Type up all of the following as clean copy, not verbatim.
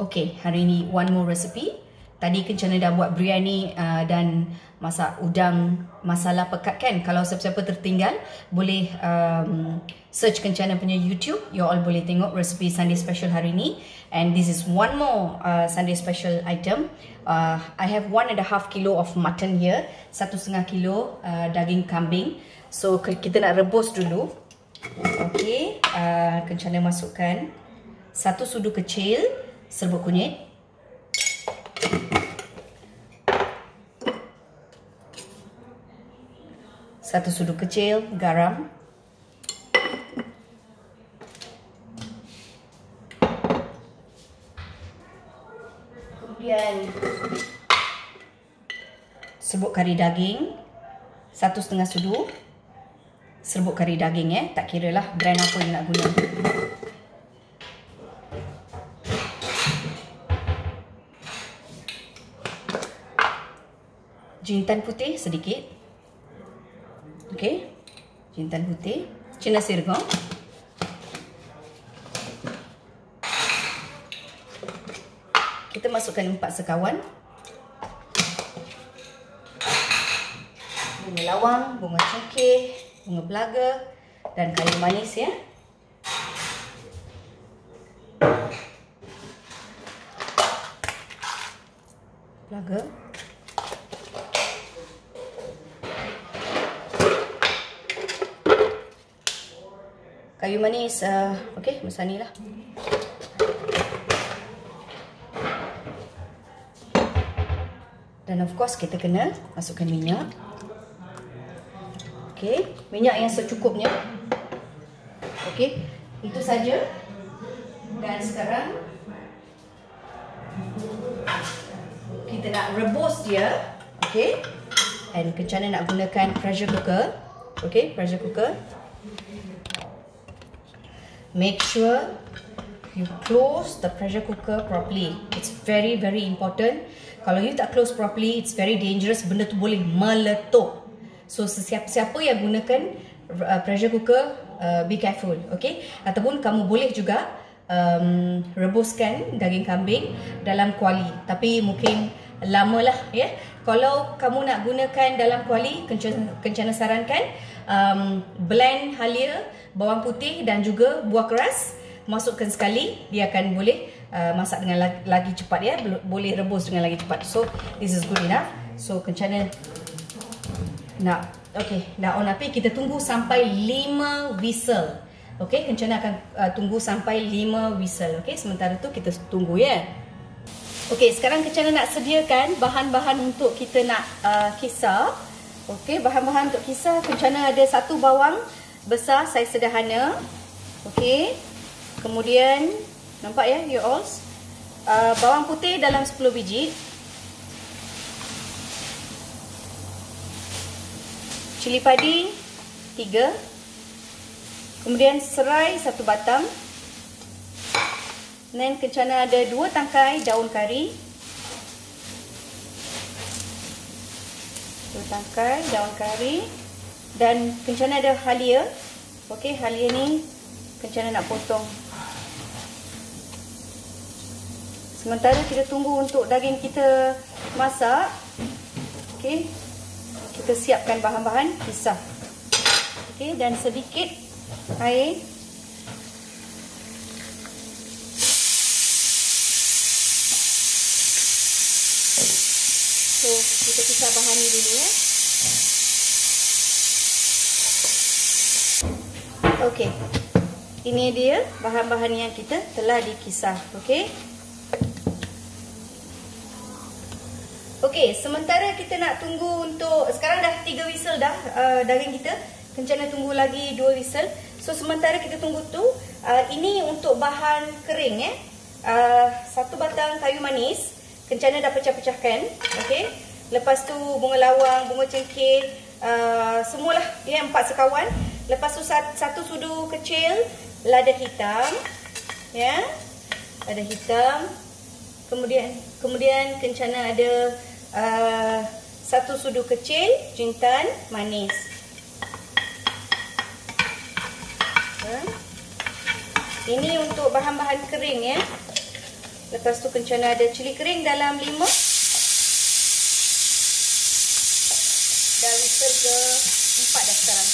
Okay, hari ni one more recipe. Tadi Kencana dah buat biryani dan masak udang masala pekat kan. Kalau siapa-siapa tertinggal, boleh search Kencana punya YouTube. You all boleh tengok resipi Sunday special hari ni. And this is one more Sunday special item. I have 1.5 kilo of mutton here. 1.5 kilo daging kambing. So kita nak rebus dulu. Okay, Kencana masukkan 1 sudu kecil serbuk kunyit, 1 sudu kecil garam, kemudian serbuk kari daging 1,5 sudu. Serbuk kari daging tak kira lah brand apa yang nak guna. Jintan putih sedikit. Okey. Jintan putih, cina sirgong. Kita masukkan 4 sekawan. Bunga lawang, bunga cengkeh, bunga belaga dan kayu manis ya. Belaga. Kayu manis, okey, macam ni lah. Dan of course kita kena masukkan minyak. Okey, minyak yang secukupnya. Okey, itu saja. Dan sekarang kita nak rebus dia. Okey, dan Kencana nak gunakan pressure cooker. Okey, pressure cooker. Make sure you close the pressure cooker properly. It's very important. Kalau you tak close properly, it's very dangerous. Benda tu boleh meletup. So siapa yang gunakan pressure cooker, be careful, okay? Ataupun kamu boleh juga rebuskan daging kambing dalam kuali. Tapi mungkin lama lah ya. Kalau kamu nak gunakan dalam kuali, Kencana sarankan blend halia, bawang putih dan juga buah keras. Masukkan sekali, dia akan boleh masak dengan lagi cepat ya. Boleh rebus dengan lagi cepat. So this is good enough. So Kencana nak, okay, dah on api. Kita tunggu sampai 5 whistle. Okay, Kencana akan tunggu sampai 5 whistle. Okay, sementara tu kita tunggu ya. Okay, sekarang Kencana nak sediakan bahan-bahan untuk kita nak kisar. Okay, bahan-bahan untuk kisar. Kencana ada 1 bawang besar saiz sederhana. Okay, kemudian nampak ya you all, bawang putih dalam 10 biji, cili padi 3, kemudian serai 1 batang. Dan Kencana ada 2 tangkai daun kari, 2 tangkai daun kari. Dan Kencana ada halia. Okey, halia ni Kencana nak potong. Sementara kita tunggu untuk daging kita masak. Okey, kita siapkan bahan-bahan kisar. Okey, dan sedikit air. So, kita kisar bahan ni dulu ya. Okey, ini dia bahan-bahan yang kita telah dikisar. Okey. Okey, sementara kita nak tunggu untuk, sekarang dah 3 whistle dah daging kita. Kencana tunggu lagi 2 whistle. So sementara kita tunggu tu, ini untuk bahan kering ya. 1 batang kayu manis Kencana dah pecah-pecahkan. Okey. Lepas tu bunga lawang, bunga cengkeh, semualah ya, 4 sekawan. Lepas tu 1 sudu kecil lada hitam ya. Lada hitam. Kemudian Kencana ada 1 sudu kecil jintan manis. Ini untuk bahan-bahan kering ya. Lepas tu kencana ada cili kering dalam 5. Dah whistle ke 4 dah sekarang.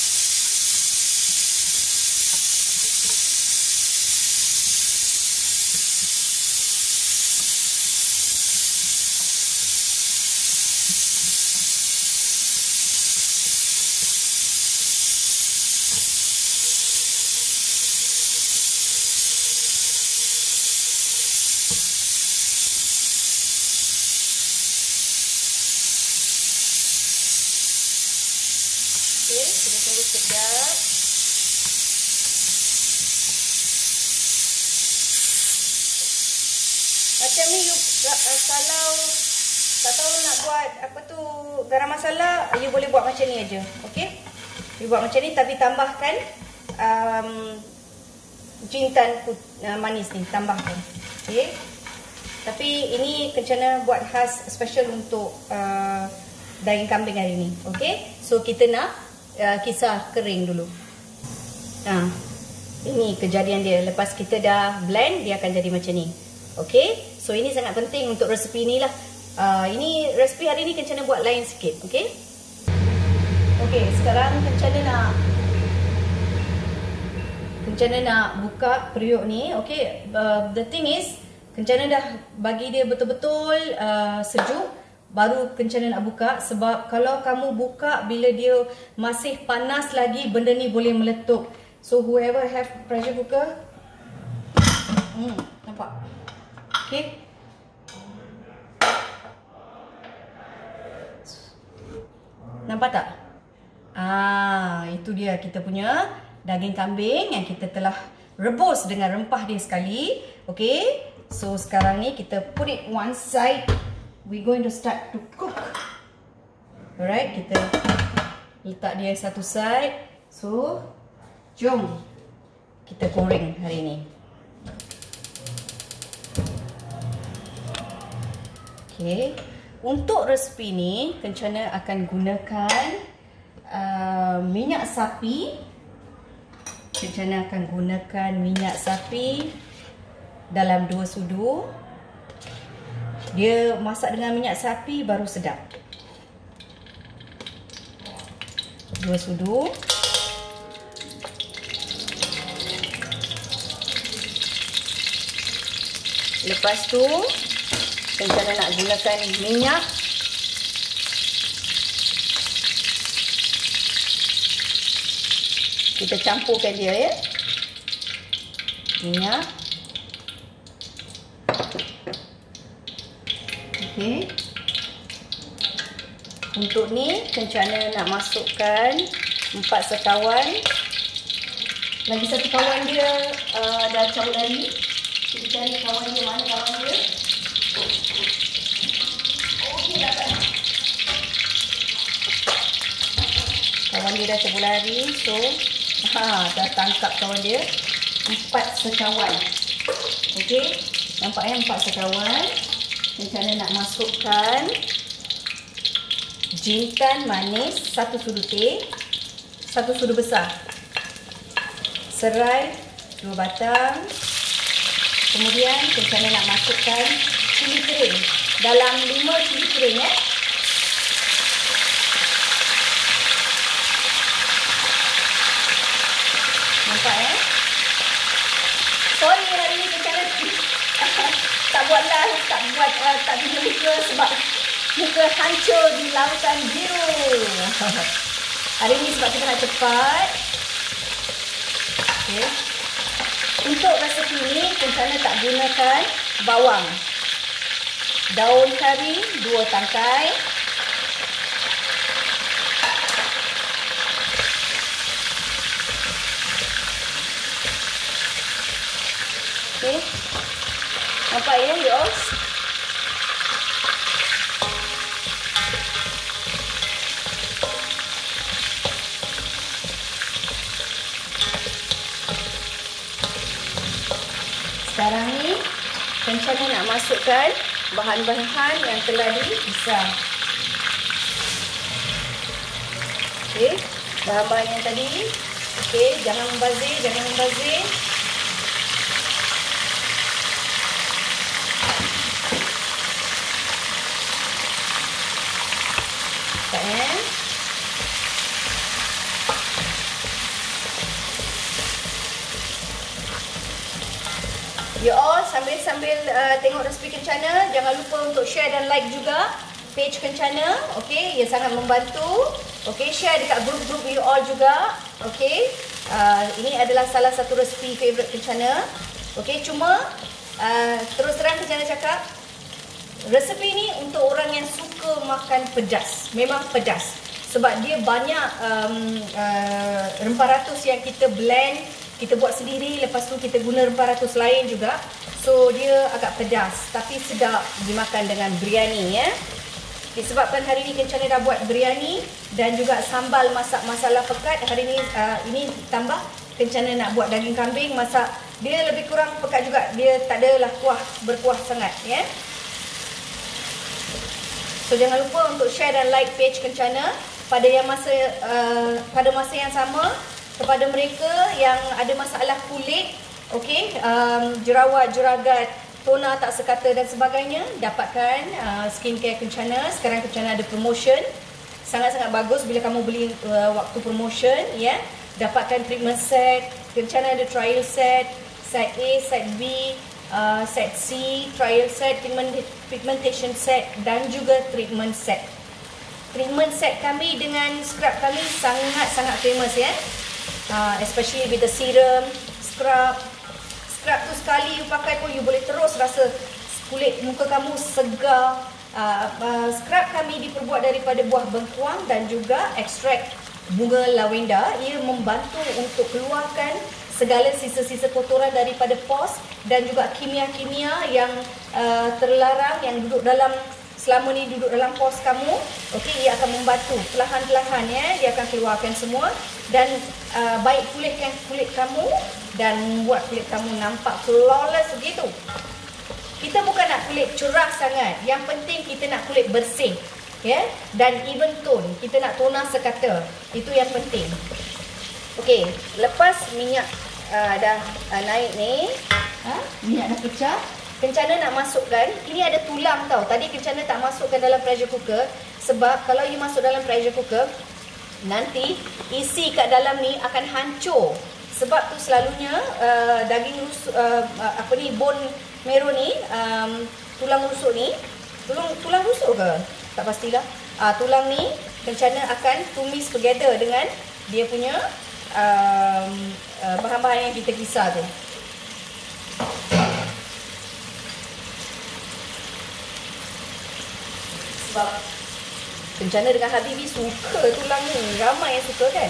Okey, kita tunggu sekejap. Macam ni kalau tak tahu nak buat apa tu garam masala, you boleh buat macam ni aja. Okey? You buat macam ni tapi tambahkan jintan manis ni, tambahkan. Okey? Tapi ini kencana buat khas special untuk daging kambing hari ni. Okey? So kita nak kisar kering dulu. Ini kejadian dia. Lepas kita dah blend, dia akan jadi macam ni. Okey? So ini sangat penting untuk resepi ni lah. Ini resepi hari ni kencana buat lain sikit. Okey? Okey, sekarang kencana nak buka periuk ni. Okey, the thing is kencana dah bagi dia betul-betul sejuk. Baru kencana nak buka, sebab kalau kamu buka bila dia masih panas lagi, benda ni boleh meletup. So whoever have pressure cooker, nampak? Okay. Nampak tak? Itu dia kita punya daging kambing yang kita telah rebus dengan rempah dia sekali. Okay. So sekarang ni kita put it one side. We going to start to cook. Alright, kita letak dia satu side. So, jom kita goreng hari ni. Okay, untuk resepi ni kencana akan gunakan minyak sapi. Kencana akan gunakan minyak sapi dalam 2 sudu. Dia masak dengan minyak sapi baru sedap. 2 sudu. Lepas tu kencana nak gunakan minyak. Kita campurkan dia ya. Minyak. Okay. Untuk ni kencana nak masukkan 4 sekawan. Lagi satu kawan dia dah cabut lari. Kita cari kawan dia, mana kawan dia? Okey, dapat. Kawan dia dah cabut lari. So dah tangkap kawan dia. 4 sekawan. Okey, nampak ya, 4 sekawan. Kencana nak masukkan jintan manis 1 sudu teh, 1 sudu besar, serai 2 batang. Kemudian kencana nak masukkan cili kering dalam 5 cili kering ya. Nampak ya? Sorry hari ni kencana tak video muka sebab muka hancur di lautan biru. Hari ni sebab kita nak cepat. Okay. Untuk resepi ni kencana tak gunakan bawang. Daun kari 2 tangkai. Okay. Nampak ya, yours? Sekarang ni kencana nak masukkan bahan-bahan yang telah dipisah. Okey, bahan-bahan yang tadi. Okey, jangan membazir, jangan membazir. You all sambil-sambil tengok resipi kencana, jangan lupa untuk share dan like juga page kencana. Okay, ia sangat membantu. Okay, share dekat grup-grup you all juga. Okay, ini adalah salah satu resipi favorite kencana. Okay, cuma terus terang kencana cakap, resepi ni untuk orang yang suka makan pedas. Memang pedas. Sebab dia banyak rempah ratus yang kita blend, kita buat sendiri, lepas tu kita guna rempah ratus lain juga. So dia agak pedas tapi sedap dimakan dengan biryani ya. Disebabkan hari ni kencana dah buat biryani dan juga sambal masak masalah pekat. Hari ni ini tambah kencana nak buat daging kambing, masak dia lebih kurang pekat juga. Dia tak adalah berkuah sangat ya. So jangan lupa untuk share dan like page kencana. Pada masa yang sama, kepada mereka yang ada masalah kulit, okey, jerawat, jeragat, tona tak sekata dan sebagainya, dapatkan skincare kencana. Sekarang kencana ada promotion. Sangat-sangat bagus bila kamu beli waktu promotion ya. Dapatkan treatment set. Kencana ada trial set, set A, set B, set C, trial set, pigmentation set dan juga treatment set. Treatment set kami dengan scrub kami sangat-sangat famous ya. Especially with the serum, scrub. Scrub tu sekali you pakai pun you boleh terus rasa kulit muka kamu segar. Scrub kami diperbuat daripada buah bengkuang dan juga ekstrak bunga lavender. Ia membantu untuk keluarkan segala sisa-sisa kotoran daripada pores dan juga kimia-kimia yang terlarang yang duduk dalam selama ni duduk dalam pores kamu. Okey, ia akan membantu perlahan-lahan ya, dia akan keluarkan semua dan baik pulihkan kulit kamu dan membuat kulit kamu nampak flawless begitu. Kita bukan nak kulit cerah sangat, yang penting kita nak kulit bersih ya, dan even tone. Kita nak tona sekata, itu yang penting. Okey, lepas minyak dah naik ni, minyak dah pecah, kencana nak masukkan, ini ada tulang tau. Tadi kencana tak masukkan dalam pressure cooker sebab kalau you masuk dalam pressure cooker, nanti isi kat dalam ni akan hancur. Sebab tu selalunya daging rusuk, bone marrow ni, tulang rusuk ni, tulang rusuk ke? Tak pastilah. Tulang ni kencana akan tumis together dengan dia punya bahan-bahan yang kita kisar tu. Sebab kencana dengan Habibi suka tulang ni. Ramai yang suka kan.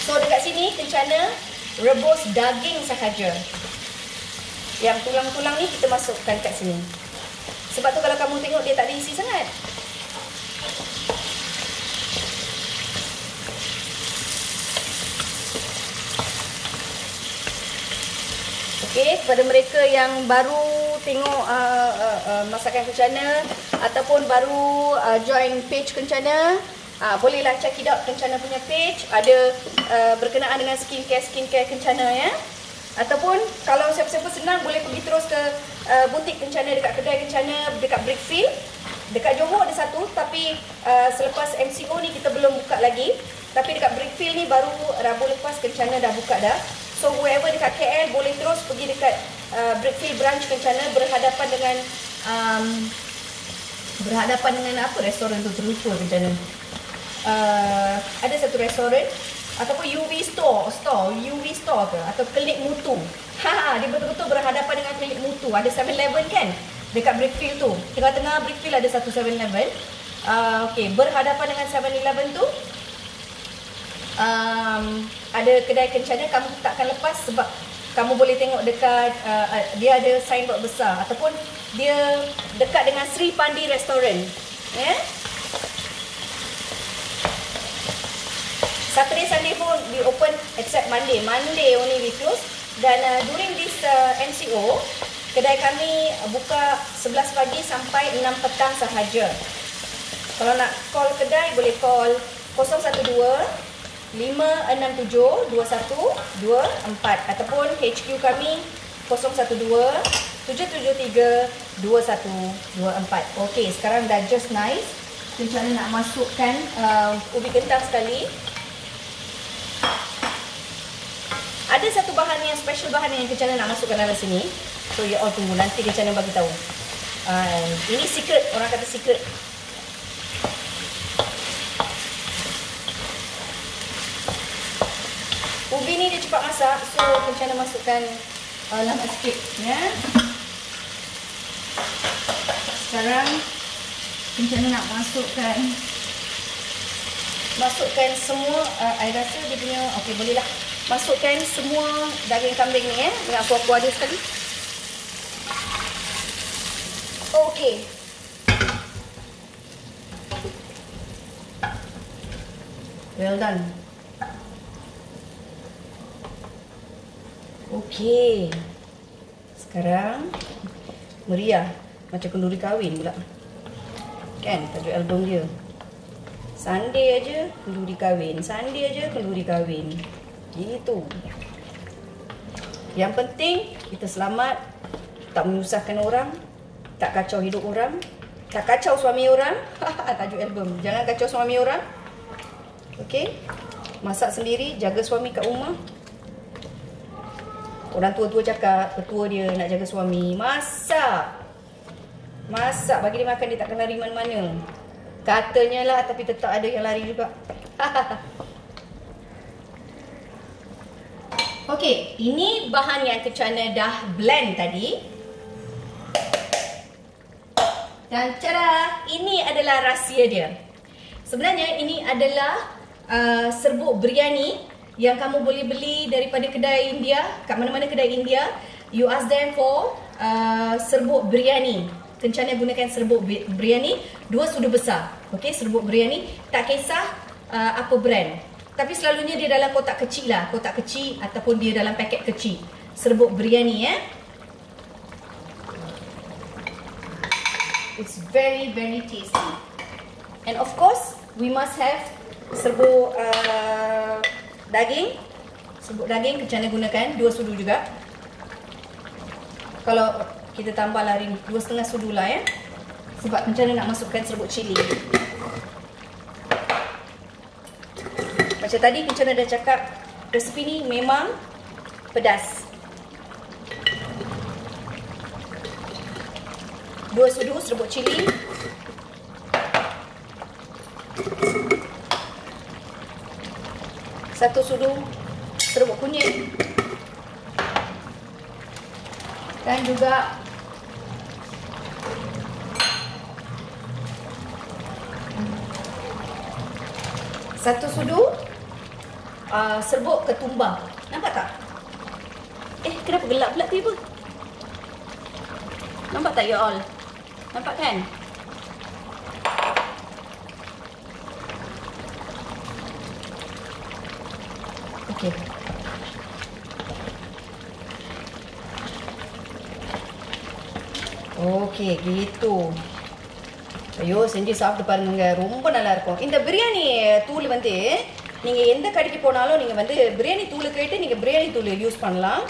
So dekat sini kencana rebus daging sahaja. Yang tulang-tulang ni kita masukkan kat sini. Sebab tu kalau kamu tengok dia tak ada isi sangat. Okey, kepada mereka yang baru tengok masakan kencana ataupun baru join page kencana, bolehlah check it out kencana punya page. Ada berkenaan dengan skincare kencana ya. Ataupun kalau siapa-siapa senang boleh pergi terus ke butik kencana dekat kedai kencana dekat Brickfield. Dekat Johor ada satu, tapi selepas MCO ni kita belum buka lagi. Tapi dekat Brickfield ni baru Rabu lepas kencana dah buka dah. So whoever dekat KL boleh terus pergi dekat Brickfield branch kencana, berhadapan dengan apa restoran tu, terlupa kencana. Ada satu restoran ataupun UV store ke atau Klinik Mutu. Dia betul-betul berhadapan dengan Klinik Mutu. Ada 7-Eleven kan dekat Brickfield tu. Tengah-tengah Brickfield ada satu 7-Eleven. Okey, berhadapan dengan 7-Eleven tu ada kedai kencana. Kamu takkan lepas sebab kamu boleh tengok dekat dia ada signboard besar ataupun dia dekat dengan Sri Pandi Restaurant ya. Saturday Sunday pun we open except Monday only we close. Dan during this MCO kedai kami buka 11 pagi sampai 6 petang sahaja. Kalau nak call kedai boleh call 012 567 2124 ataupun HQ kami 012 773 2124. Okey, sekarang dah just nice. Kencana nak masukkan ubi kentang sekali. Ada satu bahan yang special, bahan yang Kencana nak masukkan dalam sini. So you all tunggu, nanti Kencana bagi tahu. Ini secret, orang kata secret. Ubi ni dia cepat masak, so Kencana masukkan lama sikit ya. Sekarang Kencana nak masukkan semua, I rasa dia punya, okey boleh lah. Masukkan semua daging kambing ni ya, dengan kuah-kuah dia sekali. Okey. Well done. Okey. Sekarang meriah macam kenduri kahwin pula. Kan tajuk album dia. Sunday aja kenduri kahwin, Sunday aja kenduri kahwin. Gitu. Yang penting kita selamat, tak menyusahkan orang, tak kacau hidup orang, tak kacau suami orang. Tajuk album. Jangan kacau suami orang. Okey. Masak sendiri, jaga suami kat rumah. Orang tua-tua cakap, petua dia nak jaga suami. Masak. Masak, bagi dia makan, dia tak kena lari mana-mana. Katanya lah, tapi tetap ada yang lari juga. Okey, ini bahan yang Kencana dah blend tadi. Dan cara ini adalah rahsia dia. Sebenarnya ini adalah serbuk biryani yang kamu boleh beli daripada kedai India. Kat mana-mana kedai India, you ask them for serbuk biryani. Kencana gunakan serbuk biryani 2 sudu besar. Okey, serbuk biryani, tak kisah apa brand. Tapi selalunya dia dalam kotak kecil lah, kotak kecil ataupun dia dalam paket kecil. Serbuk biryani ya. It's very very tasty. And of course, we must have serbuk daging. Serbuk daging Kencana gunakan 2 sudu juga. Kalau kita tambah lari 2,5 sudu lah ya. Sebab Kencana nak masukkan serbuk cili. Macam tadi Kencana dah cakap, resipi ni memang pedas. 2 sudu serbuk cili. Satu sudu serbuk kunyit. Dan juga satu sudu serbuk ketumbar. Nampak tak? Kenapa gelap pula tiba? Nampak tak you all? Nampak kan? Okey. Okey, gitu. ஐயோ செஞ்சு சாப்பிட்டு பாருங்க, ரொம்ப நல்லா இருக்கும். இந்த பிரியாணி தூள் வந்து நீங்க எந்த கடைக்கு போனாலும் நீங்க வந்து பிரியாணி தூள் கேட்டு நீங்க பிரியாணி தூள் யூஸ் பண்ணலாம்.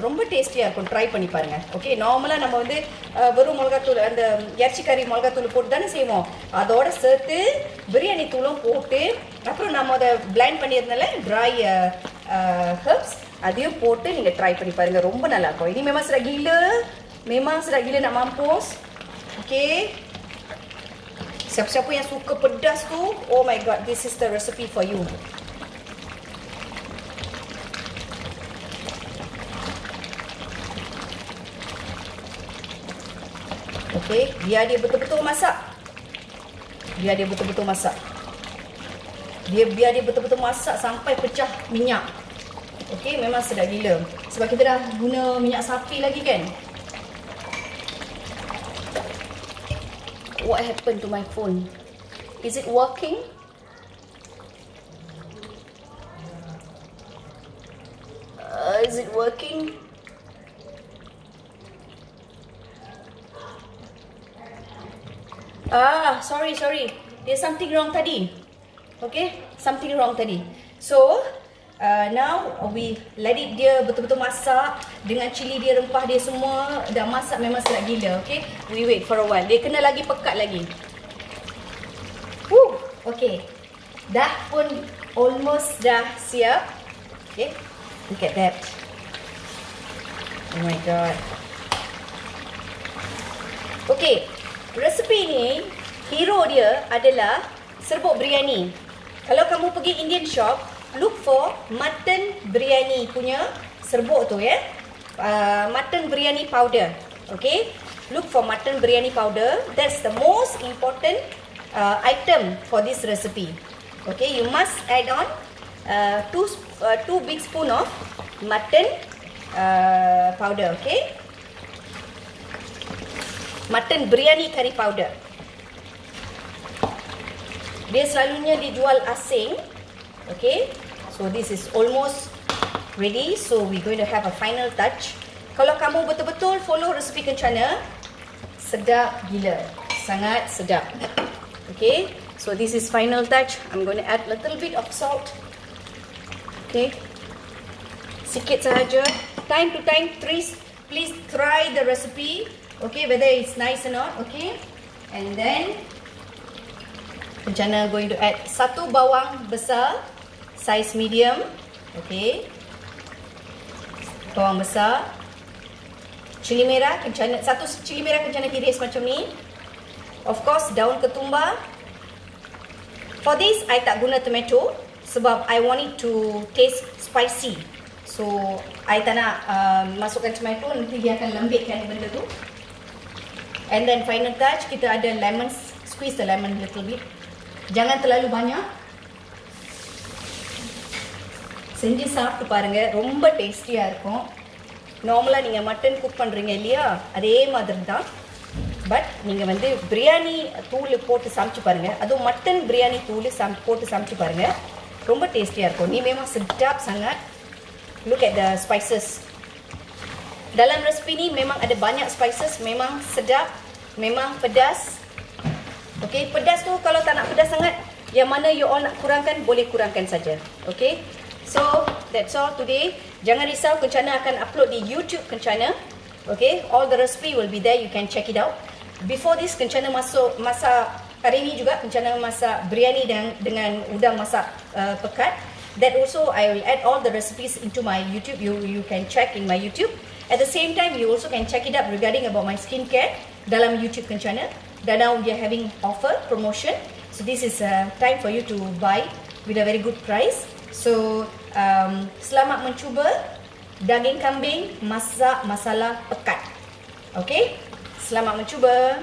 ரொம்ப டேஸ்டியா இருக்கும், ட்ரை பண்ணி பாருங்க. ஓகே, நார்மலா நம்ம வந்து வெறும் மிளகாத்தூள், அந்த இறைச்சி கறி மிளகாத்தூள் போட்டு தானே செய்வோம். அதோட சேர்த்து பிரியாணி தூளும் போட்டு, அப்புறம் நம்ம அதை பிளைண்ட் பண்ணியிருந்தால ட்ரை ஹெர்ப்ஸ் அதையும் போட்டு நீங்க ட்ரை பண்ணி பாருங்க, ரொம்ப நல்லா இருக்கும். Ini memang sedap gila, memang sedap gila nak mampus. Okay, siapa-siapa yang suka pedas tu, oh my god, this is the recipe for you. Okay, biar dia betul-betul masak. Biar dia betul-betul masak. Biar dia betul-betul masak sampai pecah minyak. Okay, memang sedap gila. Sebab kita dah guna minyak sapi lagi kan. What happened to my phone? Is it working? Is it working? Sorry. There's something wrong tadi. Okay, something wrong tadi. So, now we let it dia betul-betul masak dengan cili dia, rempah dia semua dah masak, memang sedap gila. Okay, we wait for a while. Dia kena lagi pekat lagi. Okay, dah pun almost dah siap. Okay, Look at that. Oh my god. Okay, resepi ni hero dia adalah serbuk biryani. Kalau kamu pergi Indian shop, look for mutton biryani punya serbuk tu ya. Mutton biryani powder. Okay, look for mutton biryani powder. That's the most important item for this recipe. Okay, you must add on two big spoon of mutton powder. Okay, mutton biryani curry powder. Dia selalunya dijual asing. Okay, so this is almost ready. So we're going to have a final touch. Kalau kamu betul-betul follow resepi kencana, sedap gila, sangat sedap. Okay, so this is final touch. I'm going to add a little bit of salt. Okay, sikit sahaja. Time to time, please try the recipe. Okay, whether it's nice or not. Okay, and then kencana going to add satu bawang besar size medium. Okay, bawang besar. Cili merah kencana, satu cili merah kencana iris macam ni. Of course, daun ketumbar. For this, I tak guna tomato sebab I want it to taste spicy. So, I tak nak masukkan tomato, nanti dia akan lembikkan benda tu. And then final touch, kita ada lemon, squeeze the lemon a little bit. Jangan terlalu banyak. செஞ்சு சாப்பிட்டு பாருங்க, ரொம்ப டேஸ்டியா இருக்கும். நார்மலா நீங்க mutton cook பண்றீங்க இல்லையா, அதே மாதிரி தான். பட் நீங்க வந்து பிரியாணி தூள் போட்டு சமைச்சு பாருங்க, அதுவும் மட்டன் பிரியாணி தூள் போட்டு சமைச்சு பாருங்க, ரொம்ப டேஸ்டியா இருக்கும். Ni memang sedap sangat. Look at the spices. Dalam resipi ni memang ada banyak spices, memang sedap, memang pedas. Okay, pedas tu kalau tak nak pedas sangat, yang mana you all nak kurangkan, boleh kurangkan saja. Okay, so that's all today. Jangan risau, Kencana akan upload di YouTube Kencana. Okay, all the recipe will be there, you can check it out. Before this, Kencana masak hari ni juga, Kencana masak biryani dengan udang masak pekat. That also I will add all the recipes into my YouTube. You can check in my YouTube. At the same time, you also can check it up regarding about my skincare dalam YouTube Kencana. Dan now we are having offer promotion. So this is time for you to buy with a very good price. So selamat mencuba daging kambing masak masala pekat. Okay, selamat mencuba.